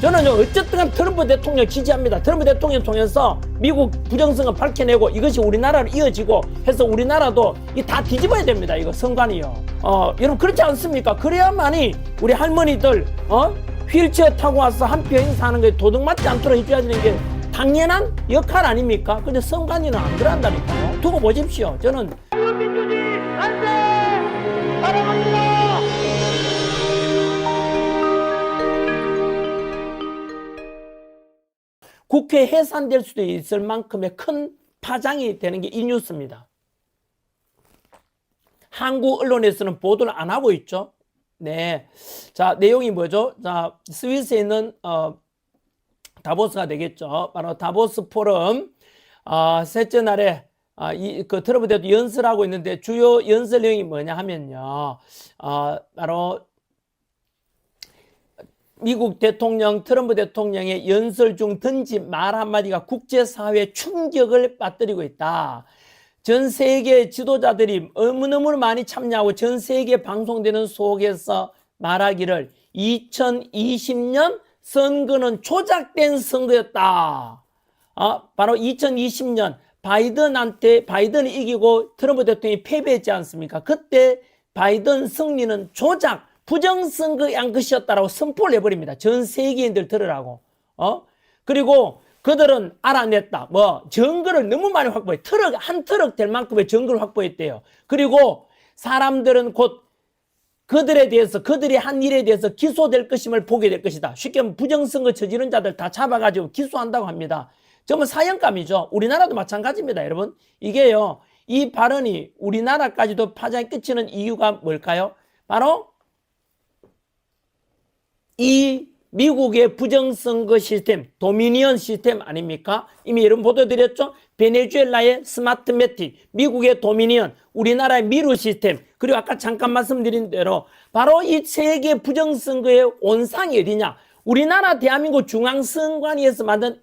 저는 어쨌든 트럼프 대통령 지지합니다. 트럼프 대통령 통해서 미국 부정선거 밝혀내고 이것이 우리나라로 이어지고 해서 우리나라도 이 다 뒤집어야 됩니다. 이거 선관위요. 여러분 그렇지 않습니까? 그래야만이 우리 할머니들 휠체어 타고 와서 한 표 행사하는 게 도둑 맞지 않도록 해줘야 되는 게 당연한 역할 아닙니까? 근데 선관위는 안 그런다니까요. 두고 보십시오. 저는 민주주의 안돼 사랑합니다. 국회 해산될 수도 있을 만큼의 큰 파장이 되는 게 이 뉴스입니다. 한국 언론에서는 보도를 안 하고 있죠. 네. 자, 내용이 뭐죠? 자, 스위스에 있는, 다보스가 되겠죠. 바로 다보스 포럼, 셋째 날에, 트럼프 대통령 연설하고 있는데 주요 연설 내용이 뭐냐 하면요. 바로 미국 대통령, 트럼프 대통령의 연설 중 던진 말 한마디가 국제사회에 충격을 빠뜨리고 있다. 전 세계 지도자들이 너무너무 많이 참여하고 전 세계 방송되는 속에서 말하기를 2020년 선거는 조작된 선거였다. 바로 2020년 바이든이 이기고 트럼프 대통령이 패배했지 않습니까? 그때 바이든 승리는 조작, 부정선거한 것이었다라고 선포를 해버립니다. 전 세계인들 들으라고. 그리고 그들은 알아냈다. 증거를 너무 많이 확보해. 한 트럭 될 만큼의 증거를 확보했대요. 그리고 사람들은 곧 그들에 대해서, 그들이 한 일에 대해서 기소될 것임을 보게 될 것이다. 쉽게 말하면 부정선거 저지른 자들 다 잡아가지고 기소한다고 합니다. 정말 사형감이죠. 우리나라도 마찬가지입니다, 여러분. 이게요, 이 발언이 우리나라까지도 파장이 끼치는 이유가 뭘까요? 바로 이 미국의 부정선거 시스템, 도미니언 시스템 아닙니까? 이미 여러분 보도드렸죠? 베네수엘라의 스마트 매틱, 미국의 도미니언, 우리나라의 미루 시스템, 그리고 아까 잠깐 말씀드린 대로 바로 이 세계 부정선거의 온상이 어디냐? 우리나라 대한민국 중앙선관위에서 만든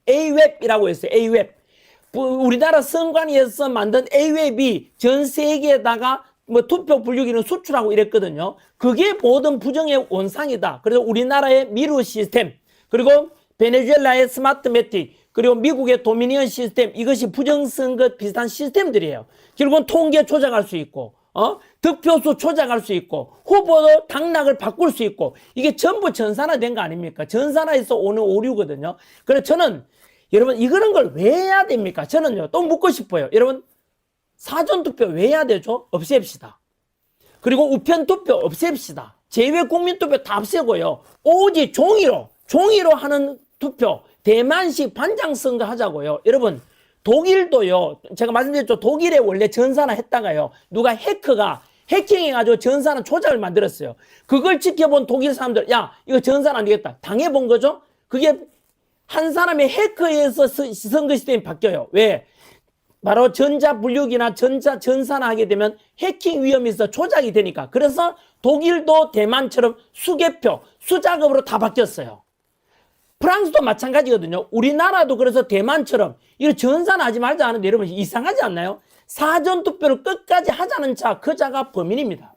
A웹이라고 했어요. A웹. 우리나라 선관위에서 만든 A웹이 전 세계에다가 투표 분류기는 수출하고 이랬거든요. 그게 모든 부정의 원상이다. 그래서 우리나라의 미루 시스템, 그리고 베네수엘라의 스마트 매틱, 그리고 미국의 도미니언 시스템, 이것이 부정선거 비슷한 시스템들이에요. 결국은 통계 조작할 수 있고, 득표수 조작할 수 있고, 후보도 당락을 바꿀 수 있고, 이게 전부 전산화된 거 아닙니까? 전산화에서 오는 오류거든요. 그래서 저는, 여러분, 이런 걸 왜 해야 됩니까? 저는요, 또 묻고 싶어요. 여러분, 사전투표 왜 해야 되죠? 없앱시다. 그리고 우편투표 없앱시다. 제외국민투표 다 없애고요. 오직 종이로 하는 투표, 대만식 반장선거 하자고요. 여러분, 독일도요, 제가 말씀드렸죠. 독일에 원래 전산화 했다가요, 누가 해킹해가지고 전산화 조작을 만들었어요. 그걸 지켜본 독일 사람들, 야, 이거 전산화 안 되겠다. 당해본 거죠? 그게 한 사람의 해커에서 선거 시스템이 바뀌어요. 왜? 바로 전자분류기나 전산화하게 되면 해킹 위험이 있어 조작이 되니까. 그래서 독일도 대만처럼 수개표, 수작업으로 다 바뀌었어요. 프랑스도 마찬가지거든요. 우리나라도 그래서 대만처럼 이거 전산하지 말자 하는데 여러분 이상하지 않나요? 사전투표를 끝까지 하자는 자, 그 자가 범인입니다.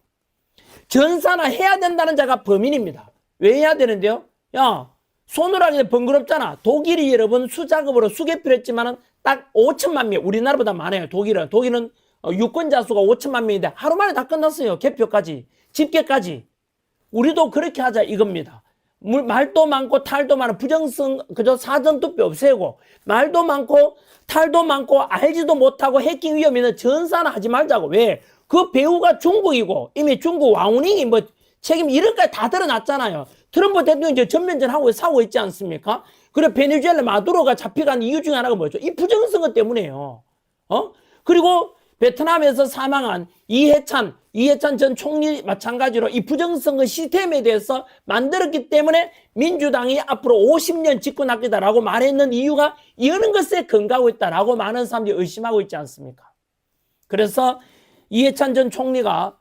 전산화해야 된다는 자가 범인입니다. 왜 해야 되는데요? 야, 손으로 하기는 번거롭잖아. 독일이 여러분 수작업으로 수개표를 했지만은 딱 5천만 명, 우리나라보다 많아요. 독일은 유권자 수가 5천만 명인데 하루 만에 다 끝났어요. 개표까지, 집계까지. 우리도 그렇게 하자 이겁니다. 말도 많고 탈도 많은 그저 사전투표 없애고, 말도 많고 탈도 많고 알지도 못하고 해킹 위험 있는 전산화 하지 말자고. 왜? 그 배우가 중국이고 이미 중국 와우닝이 책임 이런 까지 다 드러났잖아요. 트럼프 대통령이 이제 전면전하고 싸우고 있지 않습니까? 그리고 베네수엘라 마두로가 잡혀간 이유 중에 하나가 뭐죠? 이 부정선거 때문이에요. 그리고 베트남에서 사망한 이해찬 전 총리 마찬가지로 이 부정선거 시스템에 대해서 만들었기 때문에 민주당이 앞으로 50년 집권할 거다라고 말했는 이유가 이런 것에 근거하고 있다라고 많은 사람들이 의심하고 있지 않습니까? 그래서 이해찬 전 총리가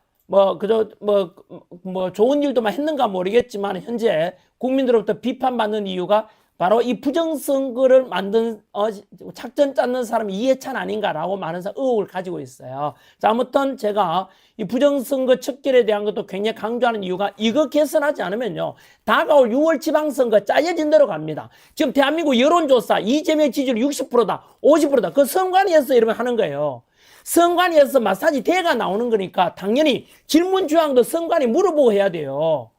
좋은 일도만 했는가 모르겠지만 현재 국민들로부터 비판받는 이유가 바로 이 부정선거를 만든 작전 짰는 사람이 이해찬 아닌가라고 많은 사람 의혹을 가지고 있어요. 자, 아무튼 제가 이 부정선거 척결에 대한 것도 굉장히 강조하는 이유가 이거 개선하지 않으면요 다가올 6월 지방선거 짜여진 대로 갑니다. 지금 대한민국 여론조사 이재명 지지율 60%다 50%다 그 선관위에서 이러면 하는 거예요. 선관위에서 마사지 대가 나오는 거니까 당연히 질문 조항도 선관위 물어보고 해야 돼요.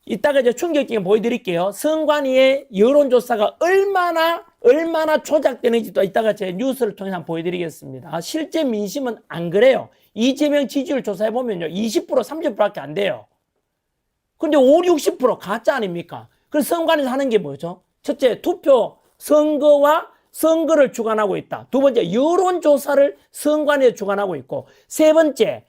이따가 이제 충격적인 거 보여드릴게요. 선관위의 여론조사가 얼마나 조작되는지도 이따가 제 뉴스를 통해서 한번 보여드리겠습니다. 실제 민심은 안 그래요. 이재명 지지율 조사해보면요. 20% 30%밖에 안 돼요. 근데 5, 60% 가짜 아닙니까? 그래서 선관위에서 하는 게 뭐죠? 첫째, 투표, 선거와 선거를 주관하고 있다. 두 번째, 여론조사를 선관위에 주관하고 있고, 세 번째,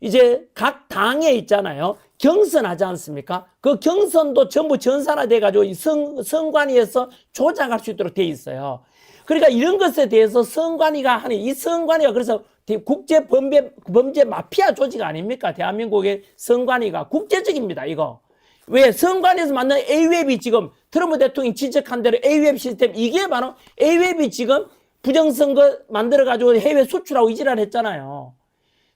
이제 각 당에 있잖아요. 경선하지 않습니까? 그 경선도 전부 전산화돼가지고 이 선관위에서 조작할 수 있도록 돼 있어요. 그러니까 이런 것에 대해서 선관위가 하는, 이 선관위가 그래서 국제 범죄 마피아 조직 아닙니까? 대한민국의 선관위가 국제적입니다, 이거. 왜? 선관위에서 만든 A웹이 지금 트럼프 대통령이 지적한 대로 A웹 시스템, 이게 바로 A웹이 지금 부정선거 만들어가지고 해외 수출하고 이지랄 했잖아요.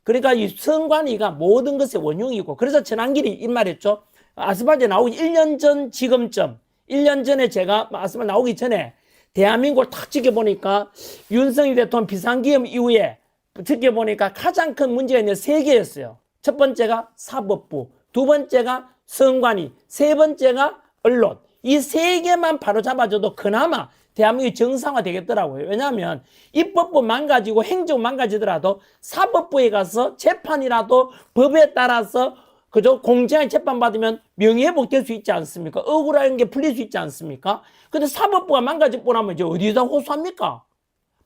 그러니까 이 선관위가 모든 것의 원흉이고, 그래서 전한길이 이 말했죠. 아스팔트에 나오기 1년 전 지금쯤, 1년 전에 제가 아스팔트 나오기 전에 대한민국을 탁 지켜보니까 윤석열 대통령 비상기업 이후에 지켜보니까 가장 큰 문제가 있는 세 개였어요. 첫 번째가 사법부, 두 번째가 선관위, 세 번째가 언론. 이 세 개만 바로 잡아줘도 그나마 대한민국이 정상화 되겠더라고요. 왜냐하면 입법부 망가지고 행정 망가지더라도 사법부에 가서 재판이라도 법에 따라서 그저 공정하게 재판받으면 명예회복 될 수 있지 않습니까? 억울한 게 풀릴 수 있지 않습니까? 근데 사법부가 망가지고 나면 이제 어디다 호소합니까?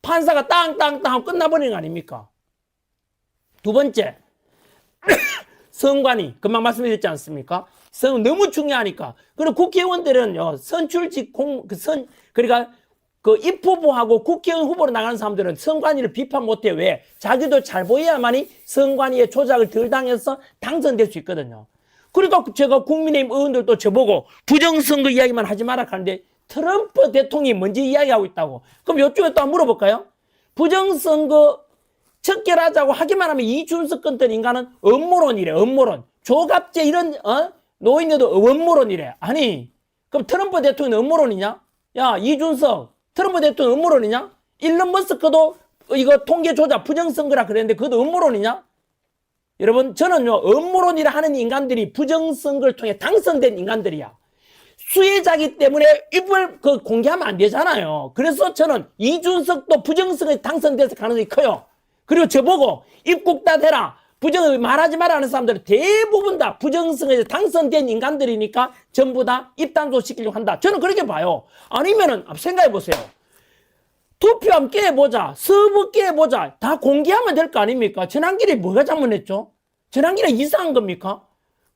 판사가 땅땅땅 하고 끝나버리는 거 아닙니까? 두 번째, 선관위, 금방 말씀드렸지 않습니까? 너무 중요하니까. 그리고 국회의원들은요, 선출직 그러니까 그 입후보하고 국회의원 후보로 나가는 사람들은 선관위를 비판 못해. 왜? 자기도 잘 보여야만이 선관위의 조작을 덜 당해서 당선될 수 있거든요. 그러니까 제가 국민의힘 의원들도 저보고 부정선거 이야기만 하지 마라 하는데 트럼프 대통령이 먼저 이야기하고 있다고. 그럼 이쪽에 또 한번 물어볼까요? 부정선거 척결하자고 하기만 하면 이준석 같은 인간은 음모론이래. 음모론. 조갑제 이런 노인들도 음모론이래. 아니 그럼 트럼프 대통령은 음모론이냐? 야 이준석 트럼프 대통령 음모론이냐? 일론 머스크도 이거 통계 조작 부정선거라 그랬는데 그것도 음모론이냐? 여러분 저는요 음모론이라 하는 인간들이 부정선거를 통해 당선된 인간들이야. 수혜자기 때문에 입을 공개하면 안 되잖아요. 그래서 저는 이준석도 부정선거에 당선돼서 가능성이 커요. 그리고 저보고 입국 다 대라 부정을 말하지 마라 하는 사람들은 대부분 다 부정선거에서 당선된 인간들이니까 전부 다 입단속 시키려고 한다. 저는 그렇게 봐요. 아니면은 생각해 보세요. 투표함 깨보자, 서버 깨보자, 다 공개하면 될 거 아닙니까? 전한길이 뭐가 잘못했죠? 전한길이 이상한 겁니까?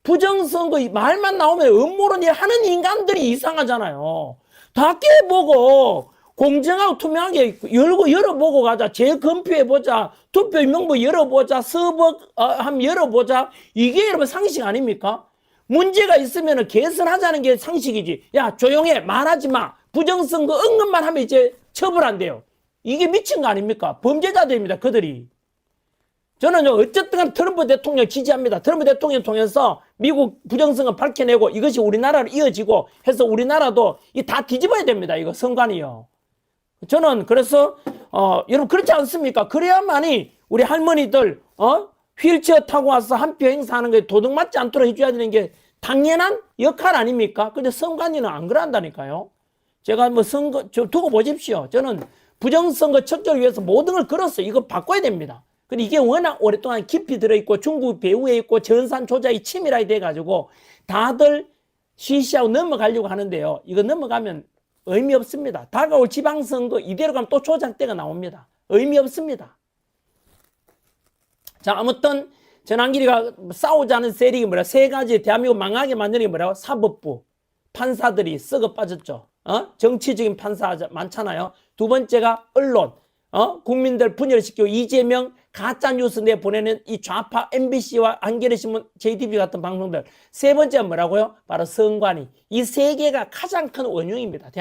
부정선거 말만 나오면 음모론이 하는 인간들이 이상하잖아요. 다 깨보고 공정하고 투명하게 열어보고 가자. 재검표해보자. 투표 명부 열어보자. 서버 한번 열어보자. 이게 여러분 상식 아닙니까? 문제가 있으면 개선하자는 게 상식이지. 야 조용해 말하지 마. 부정선거 언급만 하면 이제 처벌한대요. 이게 미친 거 아닙니까? 범죄자들입니다. 그들이. 저는 어쨌든 트럼프 대통령 지지합니다. 트럼프 대통령 통해서 미국 부정선거 밝혀내고 이것이 우리나라로 이어지고 해서 우리나라도 다 뒤집어야 됩니다. 이거 선관위요. 저는 그래서 여러분 그렇지 않습니까? 그래야만이 우리 할머니들 휠체어 타고 와서 한 표 행사하는 게 도둑 맞지 않도록 해줘야 되는 게 당연한 역할 아닙니까? 근데 선관위는 안 그런다니까요. 제가 뭐 선거 두고 보십시오. 저는 부정선거 척결을 위해서 모든 걸 걸었어요. 이거 바꿔야 됩니다. 근데 이게 워낙 오랫동안 깊이 들어있고 중국 배후에 있고 전산 조작이 치밀하게 돼가지고 다들 쉬쉬하고 넘어가려고 하는데요. 이거 넘어가면 의미 없습니다. 다가올 지방선거 이대로 가면 또 조작대가 나옵니다. 의미 없습니다. 자, 아무튼 전한길이가 싸우자는 세력이 뭐라? 세 가지 대한민국 망하게 만드는 게 뭐라고? 사법부. 판사들이 썩어 빠졌죠. 정치적인 판사 많잖아요. 두 번째가 언론. 국민들 분열시키고 이재명 가짜 뉴스 내보내는 이 좌파 MBC와 한겨레 신문, JTBC 같은 방송들. 세 번째 뭐라고요? 바로 선관위. 이 세 개가 가장 큰 원흉입니다.